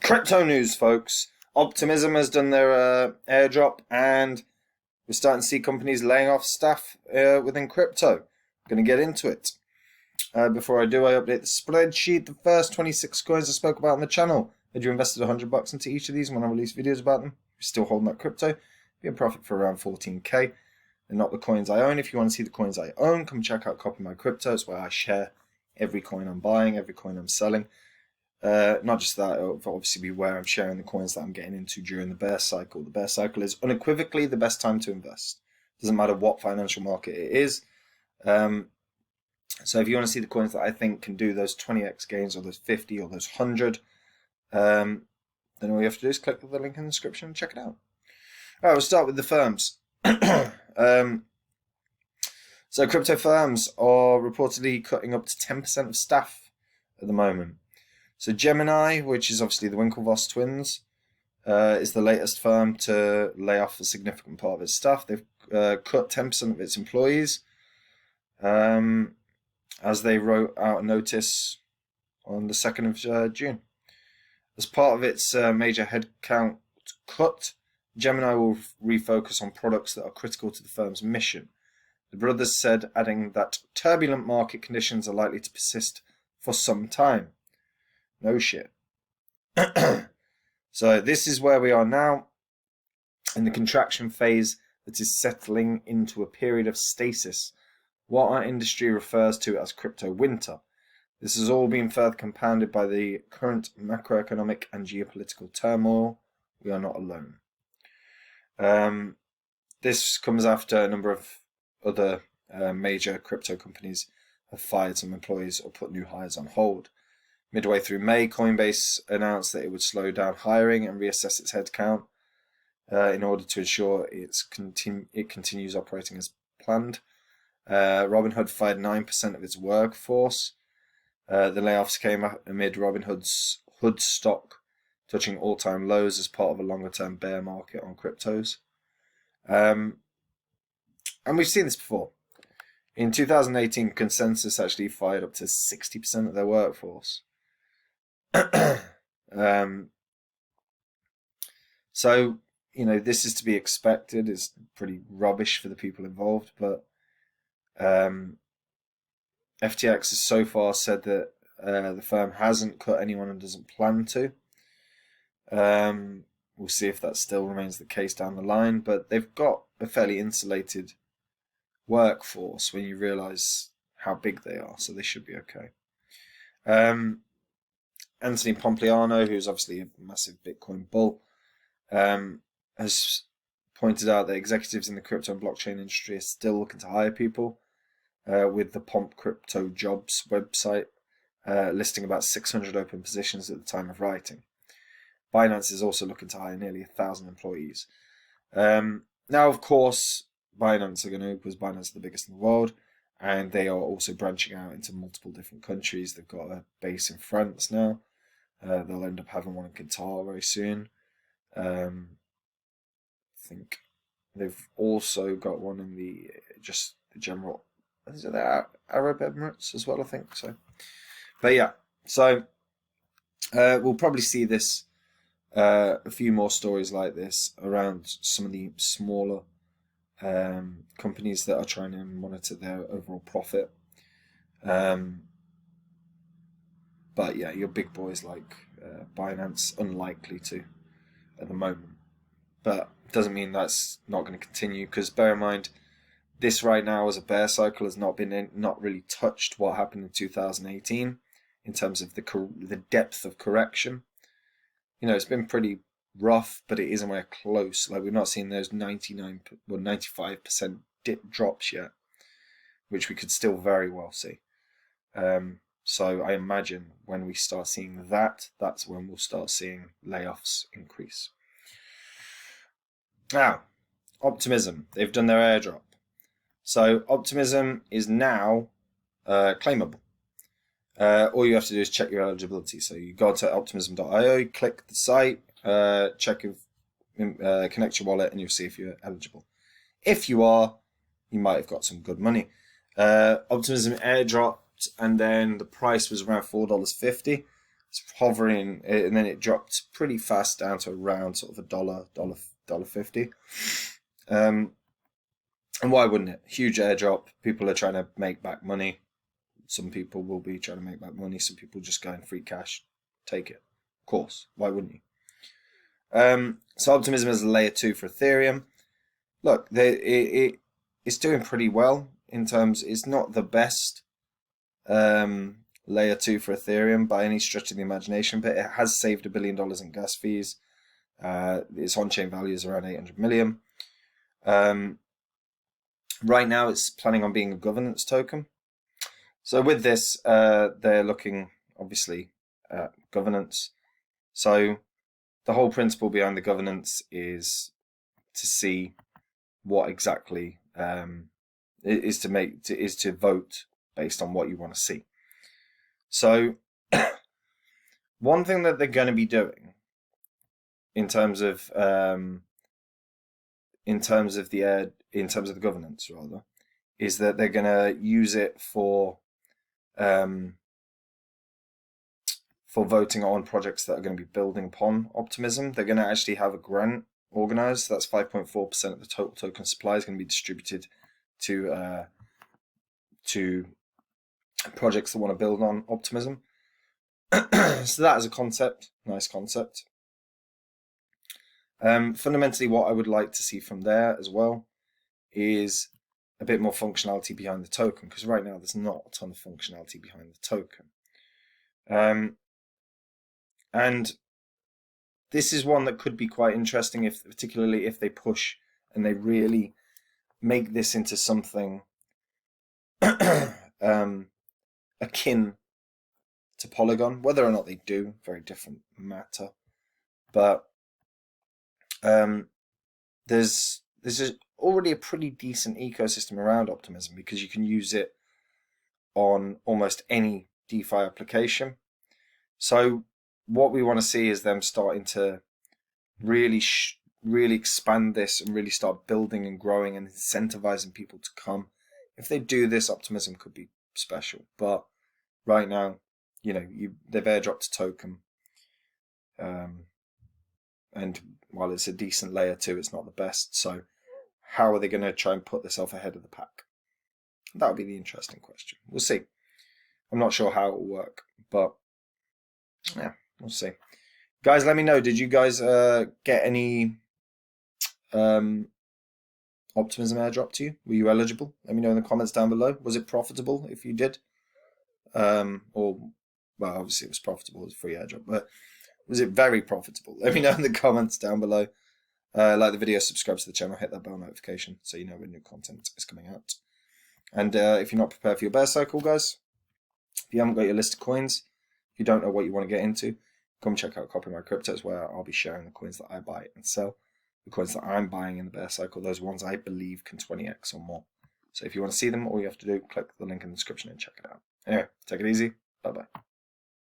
Crypto news, folks. Optimism has done their airdrop, and we're starting to see companies laying off staff within crypto. Going to get into it. Before I do, I update the spreadsheet. The first 26 coins I spoke about on the channel. Had you invested $100 into each of these, and when I release videos about them, you're still holding that crypto, be in profit for around 14k. They're not the coins I own. If you want to see the coins I own, come check out Copy My Crypto. It's where I share every coin I'm buying, every coin I'm selling. Not just that, it'll obviously be where I'm sharing the coins that I'm getting into during the bear cycle. The bear cycle is unequivocally the best time to invest. Doesn't matter what financial market it is. So if you want to see the coins that I think can do those 20x gains, or those 50, or those 100, then all you have to do is click the link in the description and check it out. All right, we'll start with the firms. So crypto firms are reportedly cutting up to 10% of staff at the moment. So Gemini, which is obviously the Winklevoss twins, is the latest firm to lay off a significant part of its staff. They've cut 10% of its employees, as they wrote out a notice on the 2nd of June. As part of its major headcount cut, Gemini will refocus on products that are critical to the firm's mission. The brothers said, adding that turbulent market conditions are likely to persist for some time. No shit. So this is where we are now, in the contraction phase that is settling into a period of stasis, what our industry refers to as crypto winter. This has all been further compounded by the current macroeconomic and geopolitical turmoil. We are not alone. This comes after a number of other major crypto companies have fired some employees or put new hires on hold. Midway through May, Coinbase announced that it would slow down hiring and reassess its headcount in order to ensure it continues operating as planned. Robinhood fired 9% of its workforce. The layoffs came amid Robinhood's stock touching all-time lows as part of a longer-term bear market on cryptos. And we've seen this before. In 2018, Consensus actually fired up to 60% of their workforce. So, you know, this is to be expected. It's pretty rubbish for the people involved, but FTX has so far said that the firm hasn't cut anyone and doesn't plan to. We'll see if that still remains the case down the line, but they've got a fairly insulated workforce when you realize how big they are, so they should be okay. Anthony Pompliano, who's obviously a massive Bitcoin bull, has pointed out that executives in the crypto and blockchain industry are still looking to hire people, with the Pomp Crypto Jobs website listing about 600 open positions at the time of writing. Binance is also looking to hire nearly 1,000 employees. Now, of course, Binance are going to, because Binance is the biggest in the world, and they are also branching out into multiple different countries. They've got a base in France now. They'll end up having one in Qatar very soon. I think they've also got one in the general, is it the Arab Emirates as well, I think so. But yeah, so we'll probably see this, a few more stories like this around some of the smaller companies that are trying to monitor their overall profit. But yeah, your big boys like Binance, unlikely to at the moment. But it doesn't mean that's not going to continue, because bear in mind, this right now as a bear cycle has not really touched what happened in 2018 in terms of the depth of correction. You know, it's been pretty rough, but it isn't anywhere close. Like, we've not seen those 95% dip drops yet, which we could still very well see. So I imagine when we start seeing that, that's when we'll start seeing layoffs increase. Now, Optimism, they've done their airdrop. So Optimism is now claimable. All you have to do is check your eligibility. So you go to optimism.io, click the site, check if connect your wallet, and you'll see if you're eligible. If you are, you might have got some good money. Optimism airdropped, and then the price was around $4.50. It's hovering, and then it dropped pretty fast down to around sort of $1.50. And why wouldn't it? Huge airdrop. People are trying to make back money. Some people will be trying to make back money. Some people just going free cash. Take it. Of course. Why wouldn't you? So Optimism is a layer 2 for Ethereum. Look, it's doing pretty well in terms. It's not the best layer 2 for Ethereum by any stretch of the imagination, but it has saved $1 billion in gas fees. Its on-chain value is around 800 million. Right now, it's planning on being a governance token. So with this, they're looking obviously at governance. So the whole principle behind the governance is to see what exactly is to vote based on what you want to see. So one thing that they're going to be doing in terms of the governance rather is that they're going to use it for voting on projects that are going to be building upon Optimism. They're going to actually have a grant organized. That's 5.4% of the total token supply is going to be distributed to projects that want to build on Optimism. So that is a concept, nice concept. Fundamentally, what I would like to see from there as well is a bit more functionality behind the token, because right now there's not a ton of functionality behind the token. And this is one that could be quite interesting, particularly if they push and they really make this into something akin to Polygon. Whether or not they do, very different matter. But there's already a pretty decent ecosystem around Optimism, because you can use it on almost any DeFi application. So what we want to see is them starting to really expand this and really start building and growing and incentivizing people to come. If they do this, Optimism could be special. But right now, they've airdropped a token. And while it's a decent layer 2, it's not the best. So how are they going to try and put themselves ahead of the pack? That would be the interesting question. We'll see. I'm not sure how it will work, but yeah, we'll see. Guys, let me know. Did you guys get any Optimism airdrop to you? Were you eligible? Let me know in the comments down below. Was it profitable if you did? Well, obviously it was profitable. It was a free airdrop, but was it very profitable? Let me know in the comments down below. Like the video, subscribe to the channel, hit that bell notification so you know when new content is coming out. And if you're not prepared for your bear cycle, guys, if you haven't got your list of coins, if you don't know what you want to get into, come check out Copy My Cryptos, where I'll be sharing the coins that I buy and sell. The coins that I'm buying in the bear cycle, those ones I believe can 20x or more. So if you want to see them, all you have to do, click the link in the description and check it out. Anyway, take it easy. Bye-bye.